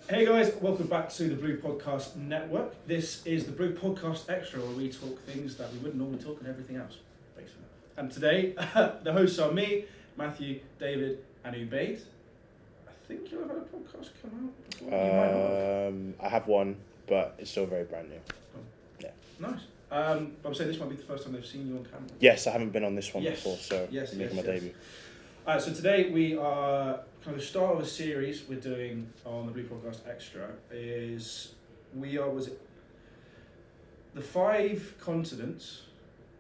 Hey guys, welcome back to the Blue Podcast Network. This is the Blue Podcast Extra, where we talk things that we wouldn't normally talk and everything else, basically. And today, the hosts are me, Matthew, David, and Ubaid. I think you'll have had a podcast come out before. You might not have. I have one, but it's still very brand new. Nice. But I'm saying this might be the first time they've seen you on camera. Yes, I haven't been on this one Yes. before, so Yes, making my yes. debut. So today we are kind of the start of a series we're doing on the Blue Podcast Extra. Was it the 5 continents?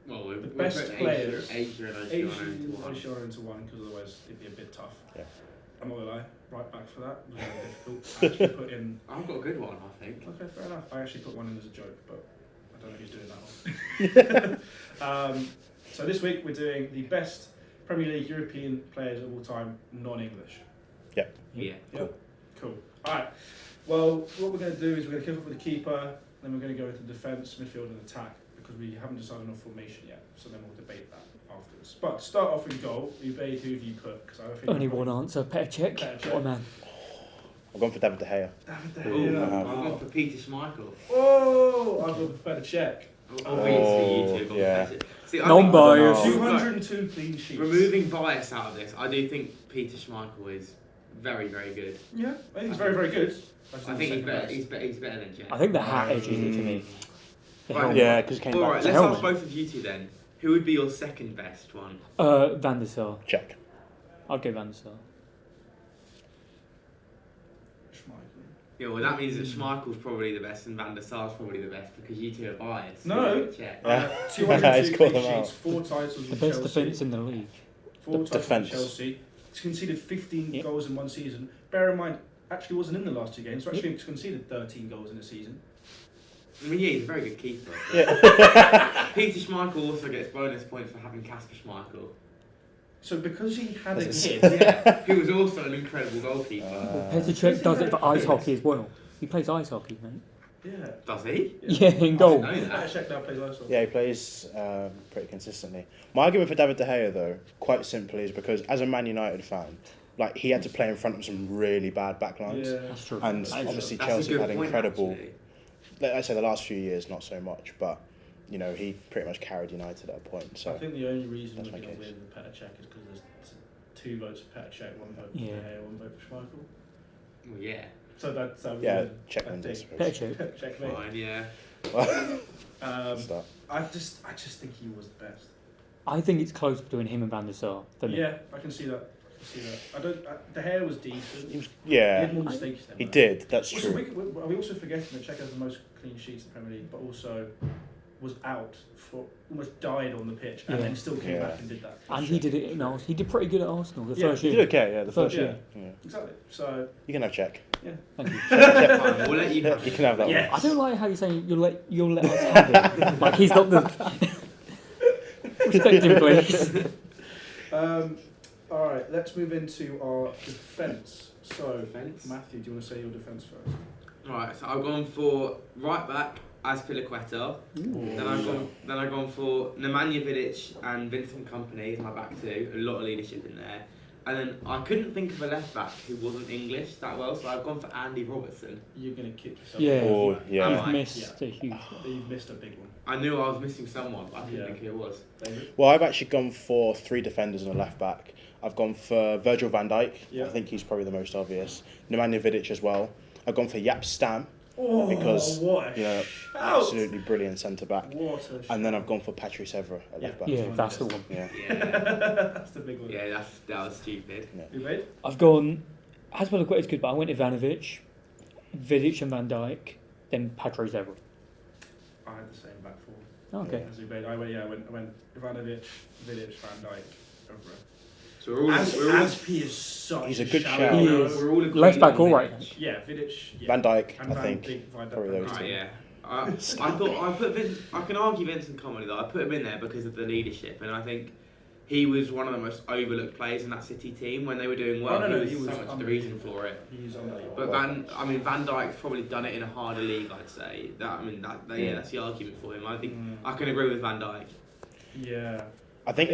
Well, The best players. Asia and Asia Oceania into one, because otherwise it'd be a bit tough. Yeah. I'm not gonna lie, right back for that. It was very difficult. I actually put in. I've got a good one, I think. Okay, fair enough. I actually put one in as a joke, but I don't know who's doing that one. So this week we're doing the best Premier League European players of all time, non-English. Yeah. Cool. Alright. Well, what we're going to do is we're going to kick off with the keeper, then we're going to go into defence, midfield and attack, because we haven't decided on formation yet, so then we'll debate that afterwards. But to start off in goal, Ubaid, who have you put? Cause I think Only one answer, Petr Cech. Petr Cech. What a man. I've gone for David De Gea. David De Oh, Gea. I've Wow. gone for Peter Schmeichel. Oh, I've got better check. Obviously, you two have gone yeah. for Petr. See, I Non-biased. think- 202 clean sheets. Removing bias out of this, I do think Peter Schmeichel is very, very good. Yeah, I think he's very, very good. I think he's better. He's better than Jack. I think the hat edges it for me. The Right. helmet. Yeah, because he came All back. right, to let's helmet. ask both of you two then. Who would be your second best one? Van der Sar. Check. I'd go Van der Sar. Schmeichel. Yeah, well, that means that Schmeichel's probably the best and Van der Sar's probably the best because you two are biased. No. Check. Yeah. 202 He's called clean them out. sheets, 4 titles The with best Chelsea. defence in the league. 4 titles defence. with Chelsea. He's conceded 15 Yep. goals in one season. Bear in mind, actually wasn't in the last 2 games, so actually he's conceded 13 goals in a season. I mean, yeah, he's a very good keeper. Yeah. Peter Schmeichel also gets bonus points for having Kasper Schmeichel. So because he had a That's kid, Yeah, who was also an incredible goalkeeper. Petr Cech does it for ice hockey as well. He plays ice hockey, mate. yeah. Does he? Yeah, in goal. I didn't know Better that. check now plays Arsenal. Yeah, he plays pretty consistently. My argument for David De Gea, though, quite simply, is because as a Man United fan, like he had to play in front of some really bad backlines. Yeah. That's true. And That is obviously That's a Chelsea good had point, incredible. actually. Like I say, the last few years not so much, but you know he pretty much carried United at a point. I So think the only reason That's we're my going to case. win with Petr Cech is because there's 2 votes for Petr Cech, 1 vote for Yeah. De Gea, 1 vote for Schmeichel. Well, yeah. So that's yeah, win. check I wins. I think. suppose. Petr Cech. Petr Cech, mate. Fine, yeah. Start. I just think he was the best. I think it's close between him and Van der Sar. For me. Yeah, I can see that. The hair was decent. He was, He yeah, had more mistakes than he that. did. That's Also, true. we also forgetting that Czech has the most clean sheets in the Premier League, but also was out for almost died on the pitch, and Yeah. then still came Yeah. back and did that. And he did it in Arsenal. He did pretty good at Arsenal the Yeah, first He year. did okay. Yeah, the first Yeah. year. Yeah. Exactly. So You can have check. Thank you. Fine, we'll let you have You it. can have that Yeah. I don't like how you're saying you'll let us have it. Like he's not the. Respect him, please. all right, let's move into our defence. So, Defence? Matthew, do you want to say your defence first? Right, so I've gone for right back as Piliqueta. Then I've gone for Nemanja Vidic and Vincent Kompany as my back two. A lot of leadership in there. And then I couldn't think of a left back who wasn't English that well, so I've gone for Andy Robertson. You're going to kick yourself. Yeah. Oh, yeah. You've Right. missed a huge. You've missed a big one. I knew I was missing someone, but I couldn't Yeah. think who it was. David? Well, I've actually gone for 3 defenders and a left back. I've gone for Virgil van Dijk. Yeah. I think he's probably the most obvious. Nemanja Vidic as well. I've gone for Jaap Stam, Oh, Because, what a you know, shout. absolutely brilliant centre back. What a shout. And then I've gone for Patrice Evra at left back. Yeah, that's the one. Yeah. Yeah, That's the big one. yeah, that was stupid. You made? I've gone. Azpilicueta is good, but I went Ivanovic, Vidic and Van Dijk, then Patrice Evra. I had the same back four. Oh, okay. As you made. I went Ivanovic, Vidic, Van Dijk, Evra. So we're all Aspi is such He's a good shout. shout. He you know. is. we're all agreed Left back, on all right. Vidic. Yeah, Vidic. Yeah. Van Dijk, And I Van think. Dijk, Van Dijk, probably Van those Dijk. two. Right, yeah. I thought I put I can argue Vincent Kompany though. I put him in there because of the leadership, and I think he was one of the most overlooked players in that City team when they were doing well. Oh, no, he was he was so much the reason for it. He's unbelievable. But Van Dijk's probably done it in a harder league, I'd say. Yeah, that's the argument for him. I think I can agree with Van Dijk. Yeah. I think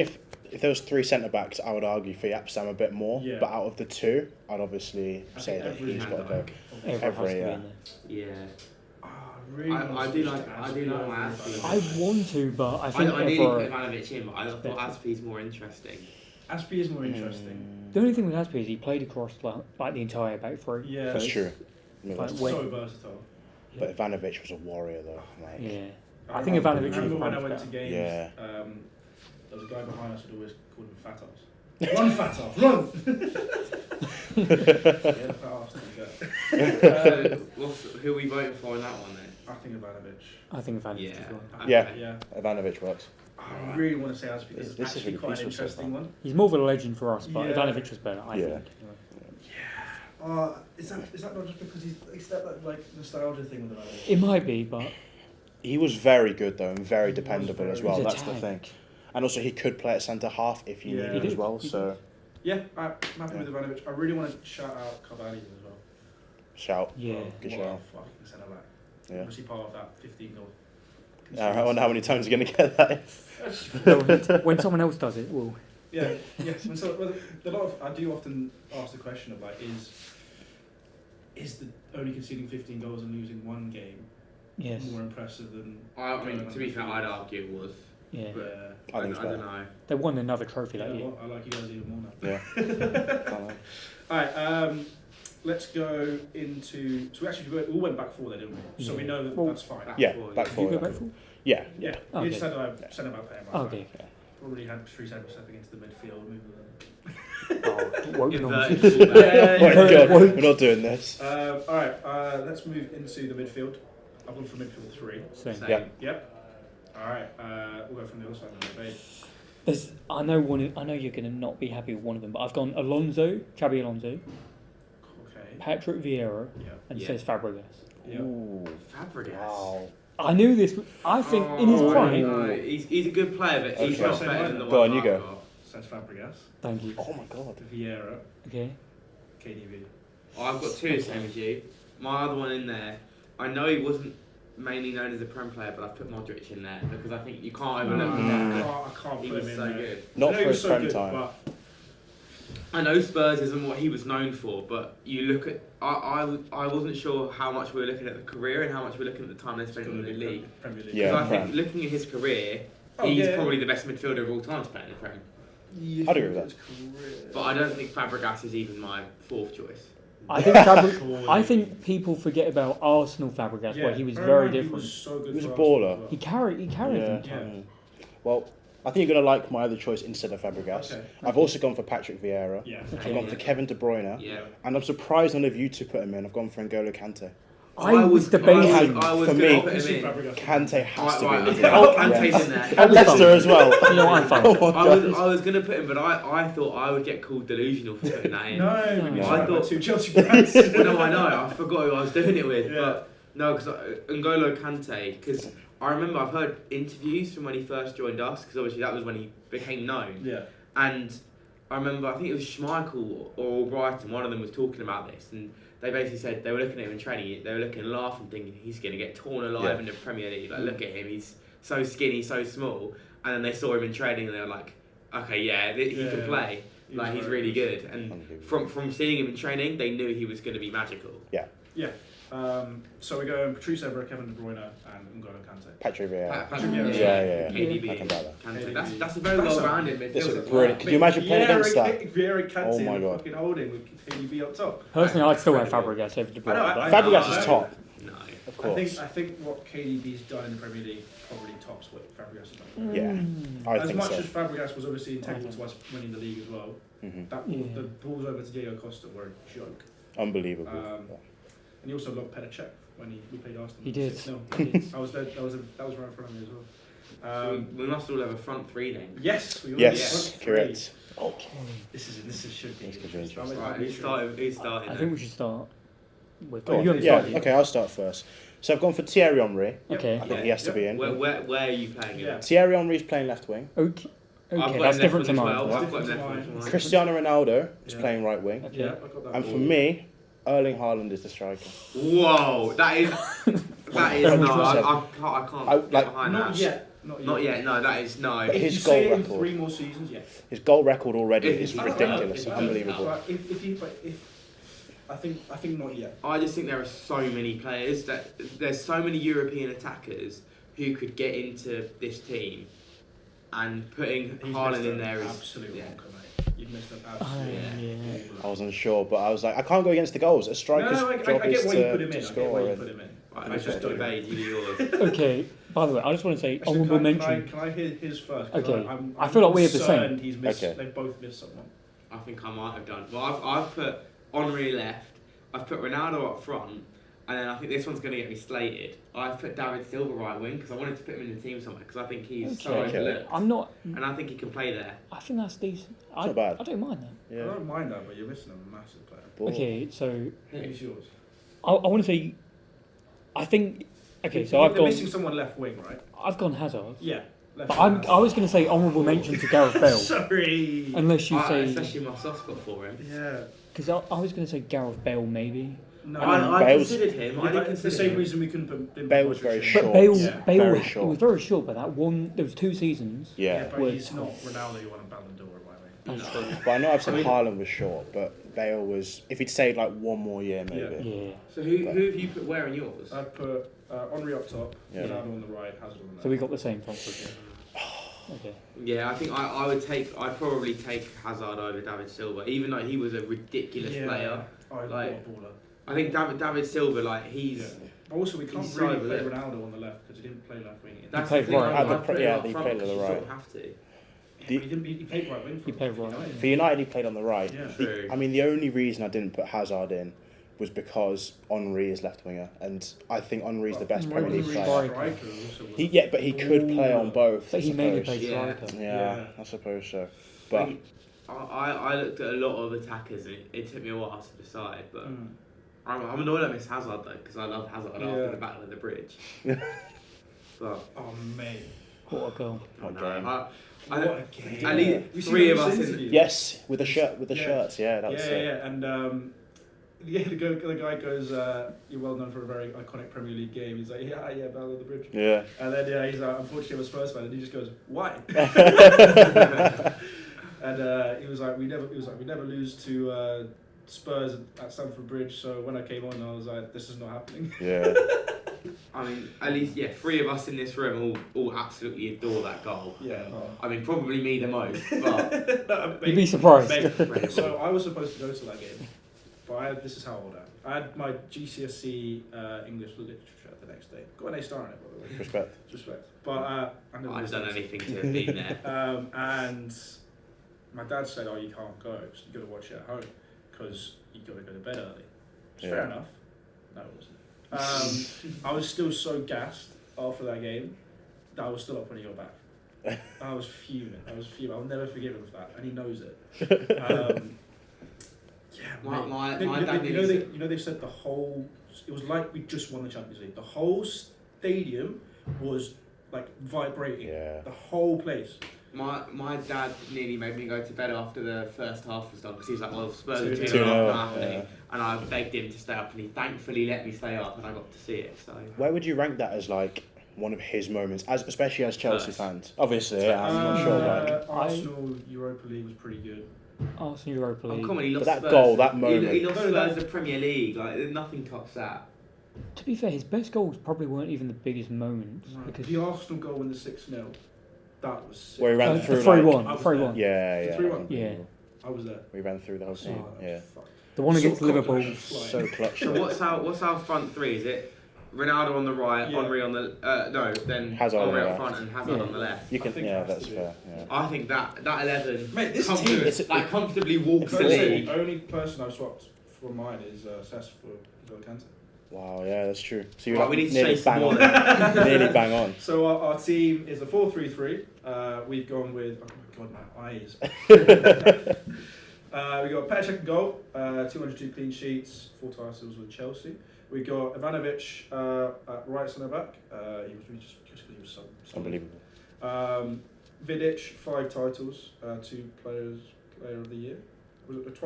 if there was 3 centre backs, I would argue for Yapstam a bit more. Yeah. But out of the 2, I'd obviously I say think that every he's got to go. handbag. Everyone has to be yeah. in there. Yeah. Oh, really I want to do switch like- to I do Aspie like over my Aspie. Ivanovic. I want to, but I think I nearly for, put Ivanovic in, but I thought better. Aspie's more interesting. Aspie is more interesting. the only thing with Aspie is he played across like the entire back three. Yeah. That's So- true. I mean, Like, that's- when- So versatile. but Ivanovic was a warrior, though. Like, Yeah. I I think remember- Ivanovic I remember was when I much went to better. games. Yeah. There was a guy behind us who'd always called him Fat Ass. Run, Fat Ass, run! Yeah, the Fat Ass to be fair. Who are we voting for in that one then? I think Ivanovic. I think Ivanovic Yeah. as well. Okay. Yeah. Yeah. Ivanovic works. I really want to say Aspie because it's This is actually really quite an peaceful so interesting far. one. He's more of a legend for us, but Yeah. Ivanovic was better, I Yeah. think. Is that not just because it's that like nostalgia thing with Ivanovic? It might be, but He was very good, though, and very He was dependable as very well. good. That's the He's a thing. And also, he could play at centre half if you Yeah. needed He as did. well. He So, Yeah, I'm happy with Ivanovic. I really want to shout out Cavani as well. shout. yeah. Good What shout. a fucking centre back. Yeah. Obviously part of that 15 goal. I wonder how many times you're going to get that. When someone else does it, well, Yeah, yes. And so, well, I do often ask the question of like, is the only conceding 15 goals and losing one game yes, more impressive than? I mean, to be fair, I'd argue it was. yeah. But I think it's I don't better. know. They won another trophy Yeah, that year. well, I like you guys even more now. Yeah. All right, let's go into. So we actually all went back four there, didn't we? So we Yeah. know that Well- that's fine. Back Yeah, forward. back Did you go forward. back for? Yeah. Yeah, Okay. you just said I said about playing right Okay. back. Probably had three stepping into the midfield, moving them. Oh, woke Inverted nonsense. fullback. Yeah, Oh my yeah. god, we're not doing this. All right, let's move into the midfield. I've gone for midfield 3. Same. Same. Yeah. Yep. All right, we'll go from the other side of the debate. I know you're going to not be happy with one of them, but I've gone Alonso, Xabi Alonso, Okay. Patrick Vieira, Yeah. and Yeah. Cesc Fabregas. Yeah. Ooh. Fabregas. Wow. I knew this. I think in his Oh, prime. no, he's a good player, but he's Okay. not better than the Go one on, you I've go. got. Cesc Fabregas, Thank you. Oh my god. Vieira, Okay. KDB. I've got two the same as you. My other one in there, I know he wasn't mainly known as a Prem player, but I've put Modric in there because I think you can't overlook I the fact can't that he put was him in so there. good. I Not know for he was his so prem good, time. but I know Spurs isn't what he was known for, but you look at I wasn't sure how much we were looking at the career and how much we were looking at the time they spent in the league. Premier League. Yeah. Because I think Prem. looking at his career, Oh, he's yeah. probably the best midfielder of all time to play in the Prem. I'd agree with But I don't think Fabregas is even my fourth choice. I think I think people forget about Arsenal Fabregas, where he was very He different. was so good He was for a Arsenal baller. as well. He carried Yeah. them. Yeah. Well, I think you're going to like my other choice instead of Fabregas. Okay. I've also gone for Patrick Vieira. Yeah. I've gone for Kevin De Bruyne. Yeah. And I'm surprised none of you two put him in. I've gone for N'Golo Kante. I was debating. I was For gonna me, put him in. Fabregas. Kante has to Right, be in. right, the okay. team. Kante's in there. And Leicester as well. You know what, I'm fine. Come on, guys. I was going to put him, but I thought I would get called delusional for putting that in. No, No. because I I thought- thought two Chelsea fans. Well, no, I know. I forgot who I was doing it with. Yeah. But no, because N'Golo Kante, because I remember I've heard interviews from when he first joined us, because obviously that was when he became known. Yeah. And I remember, I think it was Schmeichel or Brighton, one of them was talking about this, and they basically said they were looking at him in training, they were looking laughing, thinking he's going to get torn alive Yeah. in the Premier League. Like, look at him, he's so skinny, so small. And then they saw him in training, and they were like, okay, yeah, he Yeah. can play. He Like, was he's very really good. good. And Unbelievable. from seeing him in training, they knew he was going to be magical. Yeah. So we're going Patrice Evra, Kevin De Bruyne, and N'Golo Kante. Patrick Vieira. Patrick Yeah. Vieira, Yeah. KDB, I can buy that. Kante. That's a very That's well-rounded This midfield. is as brilliant. well. Could you imagine playing against that? Vieira, Kante, Oh my and God. fucking holding with KDB up top. Personally, I'd still have Fabregas over De Bruyne. I know, but- Fabregas I- is top, No. of I course. think what KDB's done in the Premier League probably tops what Fabregas has done. Yeah, I As think much so. as Fabregas was obviously integral to us winning the league as well, Mhm. that ball, Yeah. the balls over to Diego Costa were a joke. Unbelievable. And he also lobbed Petr Cech when we played Arsenal. He did. 6-0. He did. That was right in front of me as well. So we must all have a front three then. Yes, we all Yes, did. Front correct. Okay. This should be. This could be interesting. Right, who's starting? I think we should start with. Go on. You haven't Yeah, started yet. okay, I'll start first. So I've gone for Thierry Henry. Okay. I think he has to be in. Where are you playing him? Yeah. Thierry Henry's playing left wing. Okay. I've got Okay, him that's left different to wing as mine. well. That's I've got him different left to wing as mine. well. Cristiano Ronaldo is Yeah. playing right wing. Okay. Yeah, I got that. And for me, Erling Haaland is the striker. Whoa, that is no, I can't I- get like, behind Not that. yet. Not yet. No, that is no. But If his you say goal it in record- 3 more seasons, yeah. His goal record already If is he- ridiculous, if he- unbelievable. But I think not yet. I just think there are so many players that there's so many European attackers who could get into this team, and putting He's Haaland missed in an there is absolute yeah. wonker, mate. You've missed an absolute. yeah. I wasn't sure, but I was like, I can't go against the goals. A striker's No, I job get is why you put him to in. I get score. why you and- put him in. Right, I just don't. evade you yours. Okay. By the way, I just want to say Actually, honourable can mention. I hear his first? 'Cause Okay. I'm I feel like we have the same. concerned He's missed. Okay. They both missed someone. I think I might have done. Well, I've put Henry left. I've put Ronaldo up front, and then I think this one's going to get me slated. I've put David Silva right wing because I wanted to put him in the team somewhere because I think he's so Okay. overlooked, I'm not. and I think he can play there. I think that's decent. Not bad. I don't mind that. I Yeah. don't mind that, but you're missing a massive player. Ball. Okay, so Who's yours? I want to say, I think. Okay, so They're missing someone left wing, right? I've gone Hazard, Yeah. Left but wing. I was going to say honourable mention to Gareth Bale, Sorry. unless you say Especially my soft spot for him. Yeah. because I was going to say Gareth Bale maybe. No. I Bale's- considered him. I Yeah, did but it's the consider same him. reason we couldn't put Bale was very Modric in. short. But Bale, Yeah. Bale, Very it short. was very short. But that one, there was 2 seasons. Yeah. but was- he's not Ronaldo. You want a Ballon d'Or, by the way. That's true. But I know I've said I mean- Haaland was short, but Bale was. If he'd stayed like one more year, maybe. Yeah. So who have you put where in yours? I put Henry up top, Yeah. Ronaldo on the right, Hazard on the left. So we got the same front foot. Okay. Yeah, I think I'd probably take Hazard over David Silva, even though he was a ridiculous player. Oh, Like- what a baller. I think David Silva, like he's. Yeah. But also, we can't He's really so play overlooked. Ronaldo on the left because he didn't play left wing. That's played the thing. right. I At the put him yeah, up he front played on because the you sort right. of have to. He didn't. He played right wing. He played right. United. For United, he played on the right. Yeah. True. I mean, the only reason I didn't put Hazard in was because Henry is left winger, and I think Henry's the best Premier League Henry's player. right. But he could play on both. But I he mainly suppose. plays Yeah. striker. Yeah, Yeah. I suppose so. I But think I looked at a lot of attackers and it took me a while to decide, but I'm annoyed I missed Hazard though because I love Hazard Yeah. after the Battle of the Bridge. But Oh mate. What a goal. I What know. game. I, What a game. At least You see 3 of those us in. interviews? yes, with the Yeah. shirts, yeah, that was Yeah, it. yeah, and the guy goes, "You're well known for a very iconic Premier League game." He's like, "Yeah, Battle of the Bridge." Yeah. And then he's like, "Unfortunately, I'm a Spurs fan," and he just goes, "Why?" And he was like, "We never lose to Spurs at Stamford Bridge." So when I came on, I was like, "This is not happening." Yeah. I mean, at least 3 of us in this room all absolutely adore that goal. Yeah. I mean, probably me the most, but No, You'd be surprised. mate, so I was supposed to go to that game, but this is how old I am. I had my GCSE English literature the next day. Got an A star on it, by the way. Respect. Respect. But I never I've done listened. anything to have been there. And my dad said, "Oh, you can't go. So you got to watch it at home because you got to go to bed early." Which is fair Yeah. enough. No, it wasn't. I was still so gassed after that game that I was still up when he got back. I was fuming. I'll never forgive him for that, and he knows it. Yeah, My mate. dad you nearly know they said the whole. It was like we just won the Champions League. The whole stadium was like vibrating. Yeah. The whole place. My dad nearly made me go to bed after the first half was done because he was like, "Well, Spurs are 2-0, 2-0 yeah. happening," and I begged him to stay up, and he thankfully let me stay up, and I got to see it. So Where would you rank that as like one of his moments, especially as Chelsea First. fans? Obviously, yeah, I'm not sure. Like, Arsenal Europa League was pretty good. Arsenal Europa oh League. come on, he lost that Spurs. goal, that He moment. lost No, Spurs that- the Premier League. Like nothing tops that. To be fair, his best goals probably weren't even the biggest moments because The Arsenal goal in the 6-0, that was sick. Where he ran the through 3-1, I was 3-1. yeah, The yeah. 3-1? Yeah. I was there. We ran through the whole team. Oh, Yeah. fuck. The one against So Liverpool. confident. So clutch. So what's our front three? Is it Ronaldo on the right, Yeah. Henry on the then Hazard on Henry the up left. front and Hazard Yeah. on the left? You I can, think it yeah, has that's to be. fair. Yeah. I think that 11 Mate, this comfortably, team- it's- comfortably walks the Person- league. only person I've swapped from mine is Cesc for Kante. Wow, yeah, that's true. So you're Right, like we need to nearly chase some bang more. on. Nearly bang on. So our team is a 4-3-3. We've gone with oh my god, my eyes. We got Petr Cech in goal, 202 clean sheets, 4 titles with Chelsea. We got Ivanovic at right centre back. He was so Unbelievable. Vidic, 5 titles, 2 player of the year. Was it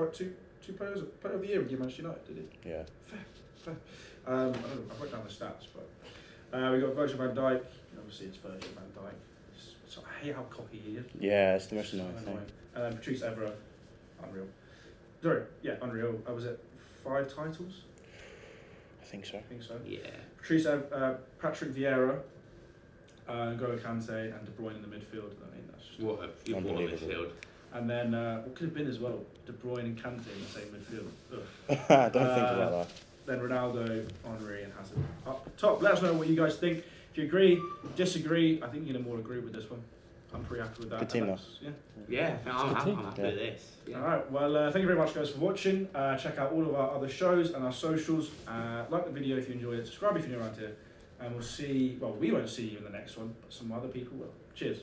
two players player of the year with Manchester United? Did he? Yeah. I don't know, I wrote down the stats, but We got Virgil van Dijk. Obviously, it's Virgil van Dijk. So I hate how cocky he is. Yeah, it's the most So annoying thing. annoying. And then Patrice Evra, unreal. Sorry, yeah, unreal. Was it 5 titles? I think so. I think so. Yeah. Patrick Vieira, N'Golo Kante, and De Bruyne in the midfield. I mean, that's just What a football Unbelievable. midfield. And then what could have been as well? De Bruyne and Kante in the same midfield. Ugh. Don't think about that. Then Ronaldo, Henry, and Hazard up top. Let us know what you guys think. If you agree, disagree, I think you're gonna more agree with this one. I'm pretty happy with that. Good team, And though. that's- Yeah. Yeah, I'm happy Yeah. with this. Yeah. All right. Well, thank you very much, guys, for watching. Check out all of our other shows and our socials. Like the video if you enjoyed it. Subscribe if you're new around here. And we'll see. Well, we won't see you in the next one, but some other people will. Cheers.